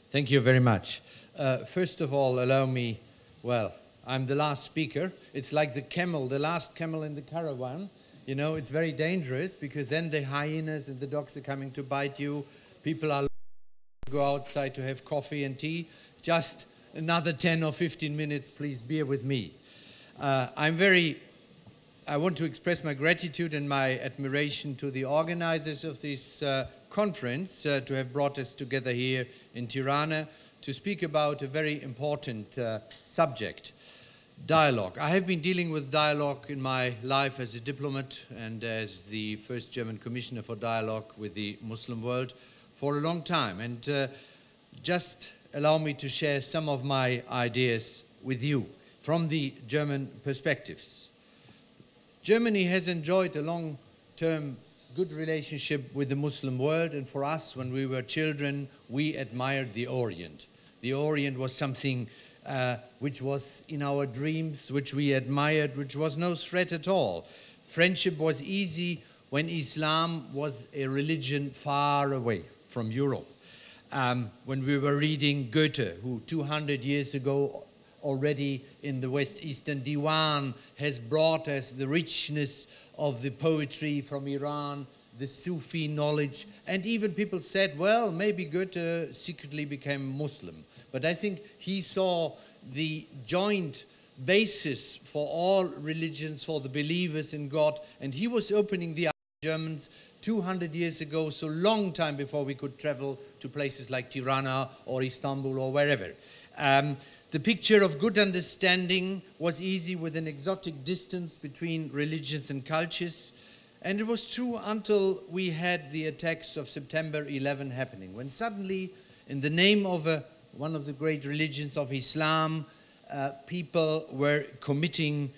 Thank you very much. First of all, allow me, well, I'm the last speaker. It's like the camel, the last camel in the caravan. You know, it's very dangerous because then the hyenas and the dogs are coming to bite you. People are go outside to have coffee and tea. Just another 10 or 15 minutes, please bear with me. I want to express my gratitude and my admiration to the organizers of this conference to have brought us together here in Tirana to speak about a very important subject, dialogue. I have been dealing with dialogue in my life as a diplomat and as the first German commissioner for dialogue with the Muslim world for a long time. And just allow me to share some of my ideas with you from the German perspectives. Germany has enjoyed a long-term good relationship with the Muslim world, and for us, when we were children, we admired the Orient. The Orient was something which was in our dreams, which we admired, which was no threat at all. Friendship was easy when Islam was a religion far away from Europe. When we were reading Goethe, who 200 years ago already in the West Eastern Diwan has brought us the richness of the poetry from Iran, the Sufi knowledge, and even people said, well, maybe Goethe secretly became Muslim. But I think he saw the joint basis for all religions, for the believers in God, and he was opening the eyes of Germans 200 years ago, so long time before we could travel to places like Tirana or Istanbul or wherever. The picture of good understanding was easy with an exotic distance between religions and cultures. And it was true until we had the attacks of September 11 happening, when suddenly, in the name of one of the great religions of Islam, people were committing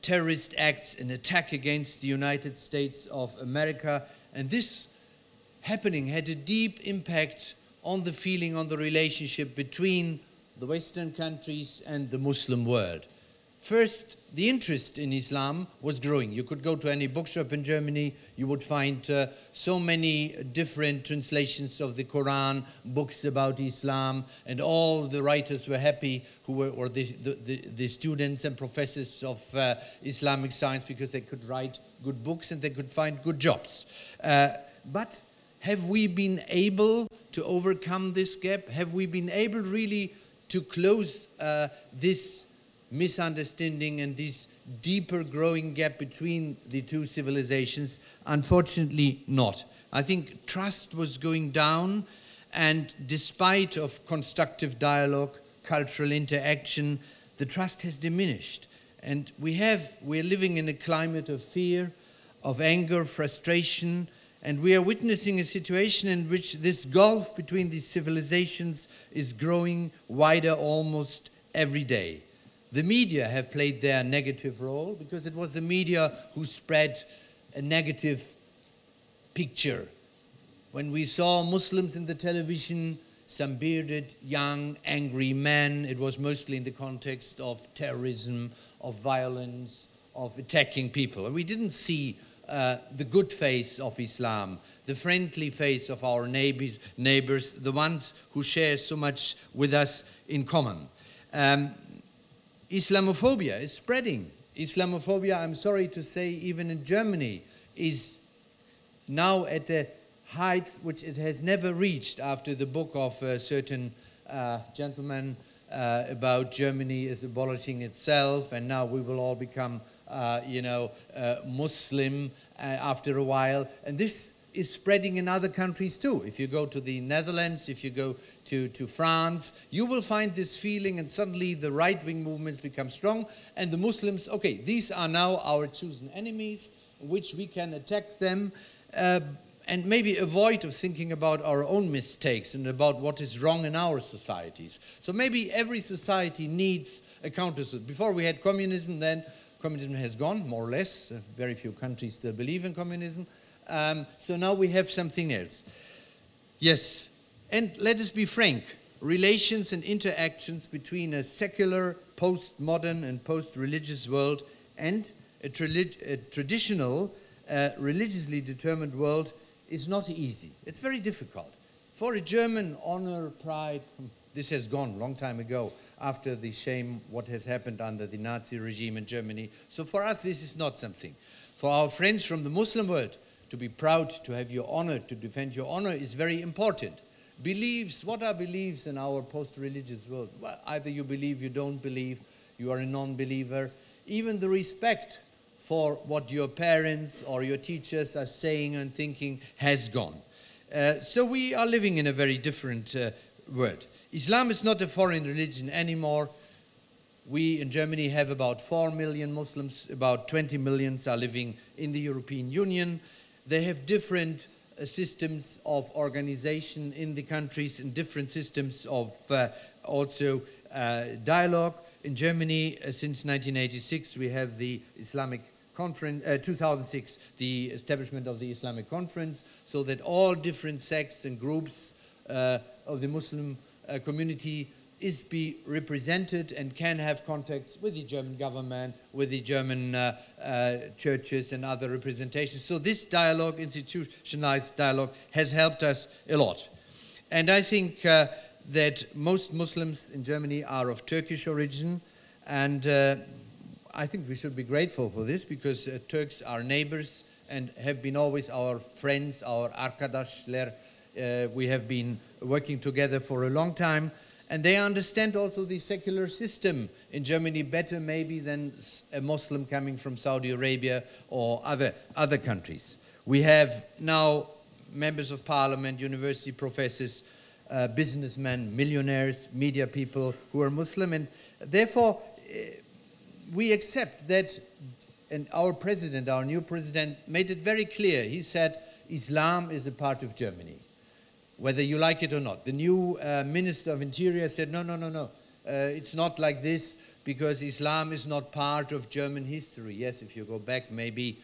terrorist acts, an attack against the United States of America. And this happening had a deep impact on the feeling, on the relationship between the Western countries and the Muslim world. First, the interest in Islam was growing. You could go to any bookshop in Germany, you would find so many different translations of the Quran, books about Islam, and all the writers were happy, who were, or the students and professors of Islamic science, because they could write good books and they could find good jobs. But have we been able to overcome this gap? Have we been able really to close this misunderstanding and this deeper growing gap between the two civilizations? Unfortunately not. I think trust was going down, and despite of constructive dialogue, cultural interaction, the trust has diminished. And we're living in a climate of fear, of anger, frustration, and we are witnessing a situation in which this gulf between these civilizations is growing wider almost every day. The media have played their negative role, because it was the media who spread a negative picture. When we saw Muslims in the television, some bearded, young, angry men, it was mostly in the context of terrorism, of violence, of attacking people. And we didn't see the good face of Islam, the friendly face of our neighbors, the ones who share so much with us in common. Islamophobia is spreading. Islamophobia, I'm sorry to say, even in Germany, is now at a height which it has never reached after the book of a certain gentleman about Germany is abolishing itself, and now we will all become, Muslim after a while. And this is spreading in other countries too. If you go to the Netherlands, if you go to France, you will find this feeling, and suddenly the right-wing movements become strong, and the Muslims, okay, these are now our chosen enemies, which we can attack them, and maybe avoid of thinking about our own mistakes and about what is wrong in our societies. So maybe every society needs a counter. Before we had communism, then communism has gone, more or less. Very few countries still believe in communism. So now we have something else. Yes, and let us be frank, relations and interactions between a secular, post-modern and post-religious world and a traditional, religiously determined world is not easy. It's very difficult. For a German, honor, pride, this has gone a long time ago after the shame what has happened under the Nazi regime in Germany. So for us, this is not something. For our friends from the Muslim world, to be proud, to have your honor, to defend your honor is very important. Beliefs, what are beliefs in our post-religious world? Well, either you believe, you don't believe, you are a non-believer. Even the respect for what your parents or your teachers are saying and thinking has gone. So we are living in a very different world. Islam is not a foreign religion anymore. We in Germany have about 4 million Muslims, about 20 million are living in the European Union. They have different systems of organization in the countries and different systems of also dialogue. In Germany, since 1986, we have the Islamic Conference, 2006, the establishment of the Islamic Conference, so that all different sects and groups of the Muslim community is be represented and can have contacts with the German government, with the German churches and other representations. So this dialogue, institutionalized dialogue, has helped us a lot. And I think that most Muslims in Germany are of Turkish origin, and I think we should be grateful for this, because Turks are neighbors and have been always our friends, our arkadaşlar. We have been working together for a long time, and they understand also the secular system in Germany better maybe than a Muslim coming from Saudi Arabia or other countries. We have now members of parliament, university professors, businessmen, millionaires, media people who are Muslim, and therefore we accept that. And our president, our new president, made it very clear. He said Islam is a part of Germany, whether you like it or not. The new Minister of Interior said, no, no, no, no. It's not like this, because Islam is not part of German history. Yes, if you go back, maybe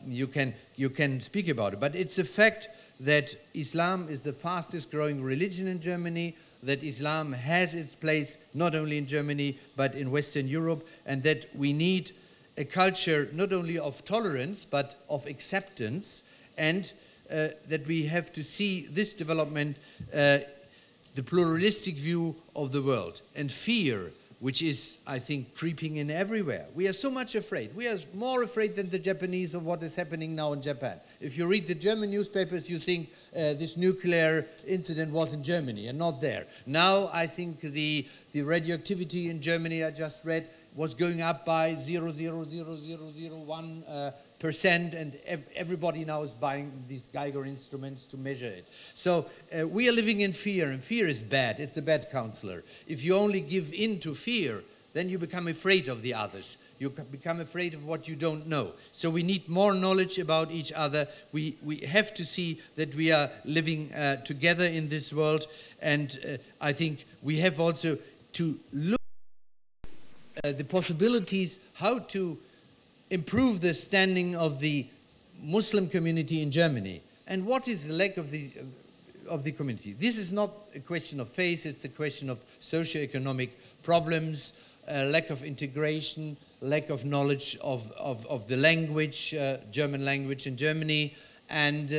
you can speak about it. But it's a fact that Islam is the fastest growing religion in Germany, that Islam has its place not only in Germany, but in Western Europe, and that we need a culture not only of tolerance, but of acceptance, and that we have to see this development, the pluralistic view of the world, and fear, which is, I think, creeping in everywhere. We are so much afraid. We are more afraid than the Japanese of what is happening now in Japan. If you read the German newspapers, you think this nuclear incident was in Germany and not there. Now I think the radioactivity in Germany, I just read, was going up by 0.00001%, and everybody now is buying these Geiger instruments to measure it. So we are living in fear, and fear is bad. It's a bad counselor. If you only give in to fear, then you become afraid of the others. You become afraid of what you don't know. So we need more knowledge about each other. We have to see that we are living together in this world, and I think we have also to look the possibilities how to improve the standing of the Muslim community in Germany, and what is the lack of the community. This is not a question of faith, it's a question of socio-economic problems, lack of integration, lack of knowledge of the language, German language in Germany, and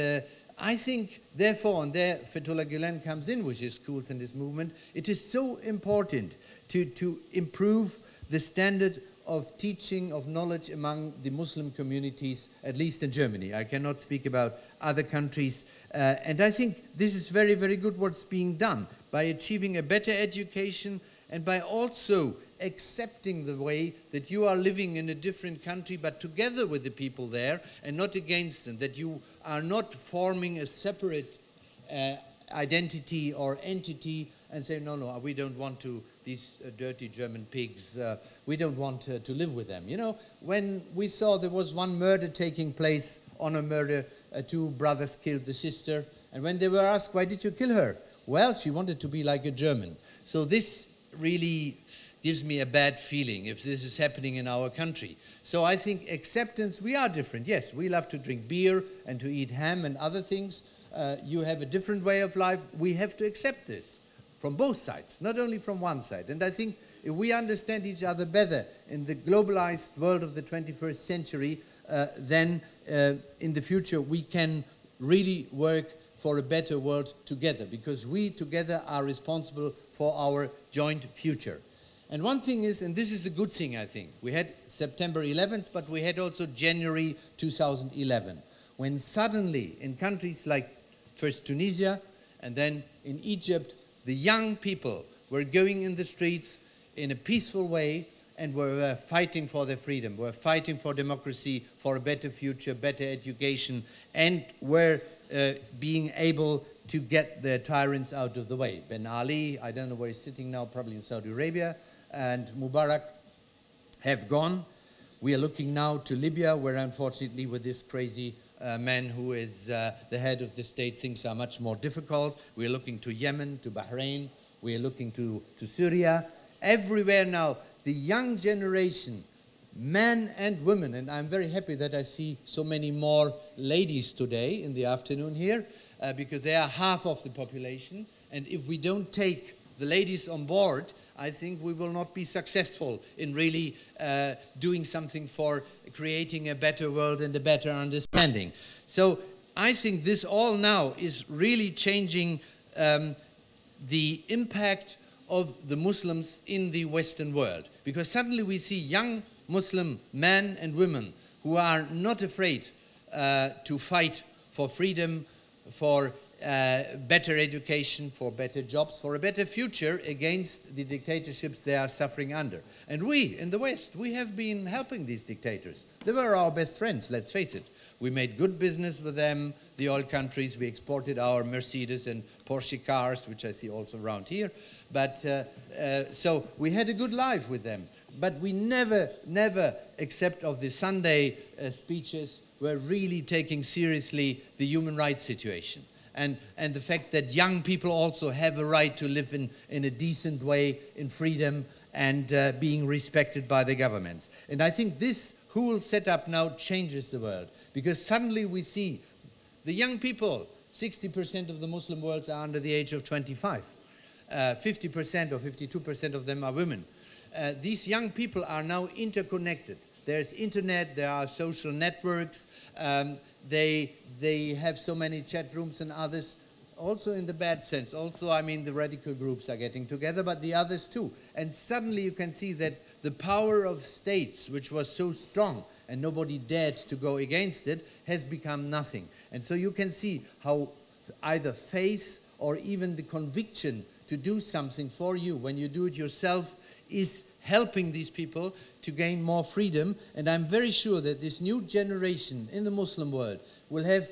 I think, therefore, and there Fethullah Gülen comes in with his schools and his movement, it is so important to improve the standard of teaching, of knowledge among the Muslim communities, at least in Germany. I cannot speak about other countries. And I think this is very, very good what's being done by achieving a better education and by also accepting the way that you are living in a different country, but together with the people there and not against them, that you are not forming a separate identity or entity and say, no, no, we don't want to, these dirty German pigs, we don't want to live with them. You know, when we saw there was one murder taking place, on a murder, two brothers killed the sister, and when they were asked, why did you kill her? Well, she wanted to be like a German. So this really gives me a bad feeling if this is happening in our country. So I think acceptance, we are different. Yes, we love to drink beer and to eat ham and other things. You have a different way of life. We have to accept this from both sides, not only from one side. And I think if we understand each other better in the globalized world of the 21st century, then in the future we can really work for a better world together, because we together are responsible for our joint future. And one thing is, and this is a good thing, I think, we had September 11th, but we had also January 2011, when suddenly in countries like first Tunisia and then in Egypt, the young people were going in the streets in a peaceful way and were fighting for their freedom, were fighting for democracy, for a better future, better education, and were being able to get their tyrants out of the way. Ben Ali, I don't know where he's sitting now, probably in Saudi Arabia, and Mubarak have gone. We are looking now to Libya, where unfortunately with this crazy man who is the head of the state, things are much more difficult. We are looking to Yemen, to Bahrain, we are looking to Syria. Everywhere now, the young generation, men and women, and I'm very happy that I see so many more ladies today in the afternoon here, because they are half of the population, and if we don't take the ladies on board, I think we will not be successful in really doing something for creating a better world and a better understanding. So I think this all now is really changing the impact of the Muslims in the Western world, because suddenly we see young Muslim men and women who are not afraid to fight for freedom, for better education, for better jobs, for a better future against the dictatorships they are suffering under. And we, in the West, we have been helping these dictators. They were our best friends, let's face it. We made good business with them, the oil countries. We exported our Mercedes and Porsche cars, which I see also around here. But so we had a good life with them. But we never, except of the Sunday speeches, were really taking seriously the human rights situation. And the fact that young people also have a right to live in a decent way, in freedom, and being respected by the governments. And I think this whole setup now changes the world, because suddenly we see the young people, 60% of the Muslim world are under the age of 25. 50% or 52% of them are women. These young people are now interconnected. There's internet, there are social networks, they have so many chat rooms and others, also in the bad sense. Also, I mean, the radical groups are getting together, but the others too. And suddenly you can see that the power of states, which was so strong and nobody dared to go against it, has become nothing. And so you can see how either faith or even the conviction to do something for you when you do it yourself is helping these people to gain more freedom. And I'm very sure that this new generation in the Muslim world will have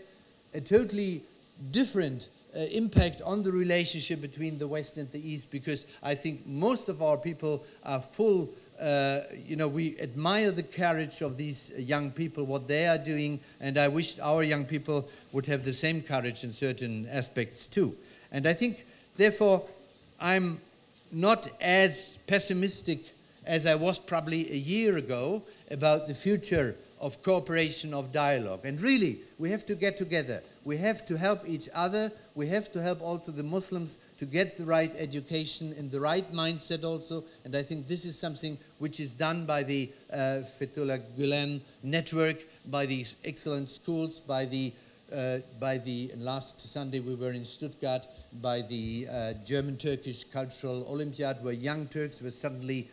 a totally different impact on the relationship between the West and the East, because I think most of our people are full, we admire the courage of these young people, what they are doing, and I wish our young people would have the same courage in certain aspects too. And I think, therefore, I'm not as pessimistic as I was probably a year ago about the future of cooperation, of dialogue. And really, we have to get together. We have to help each other. We have to help also the Muslims to get the right education in the right mindset also. And I think this is something which is done by the Fethullah Gülen network, by these excellent schools, by the last Sunday we were in Stuttgart, by the German-Turkish Cultural Olympiad, where young Turks were suddenly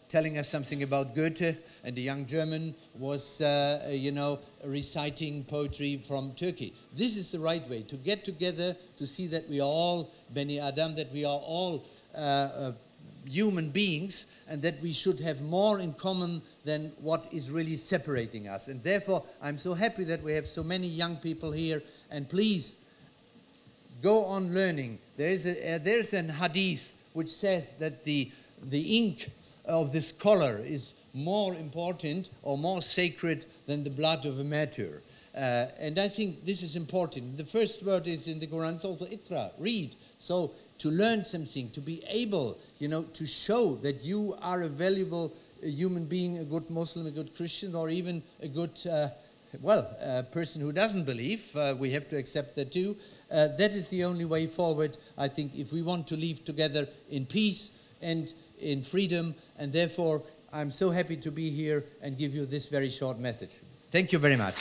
telling us something about Goethe, and a young German was, reciting poetry from Turkey. This is the right way, to get together, to see that we are all Beni Adam, that we are all human beings, and that we should have more in common than what is really separating us. And therefore, I'm so happy that we have so many young people here, and please, go on learning. There's an hadith which says that the ink of the scholar is more important or more sacred than the blood of a martyr. And I think this is important. The first word is in the Quran, it's also Iqra, read. So to learn something, to be able, to show that you are a valuable human being, a good Muslim, a good Christian, or even a good, a person who doesn't believe, we have to accept that too. That is the only way forward, I think, if we want to live together in peace and in freedom. And therefore, I'm so happy to be here and give you this very short message. Thank you very much.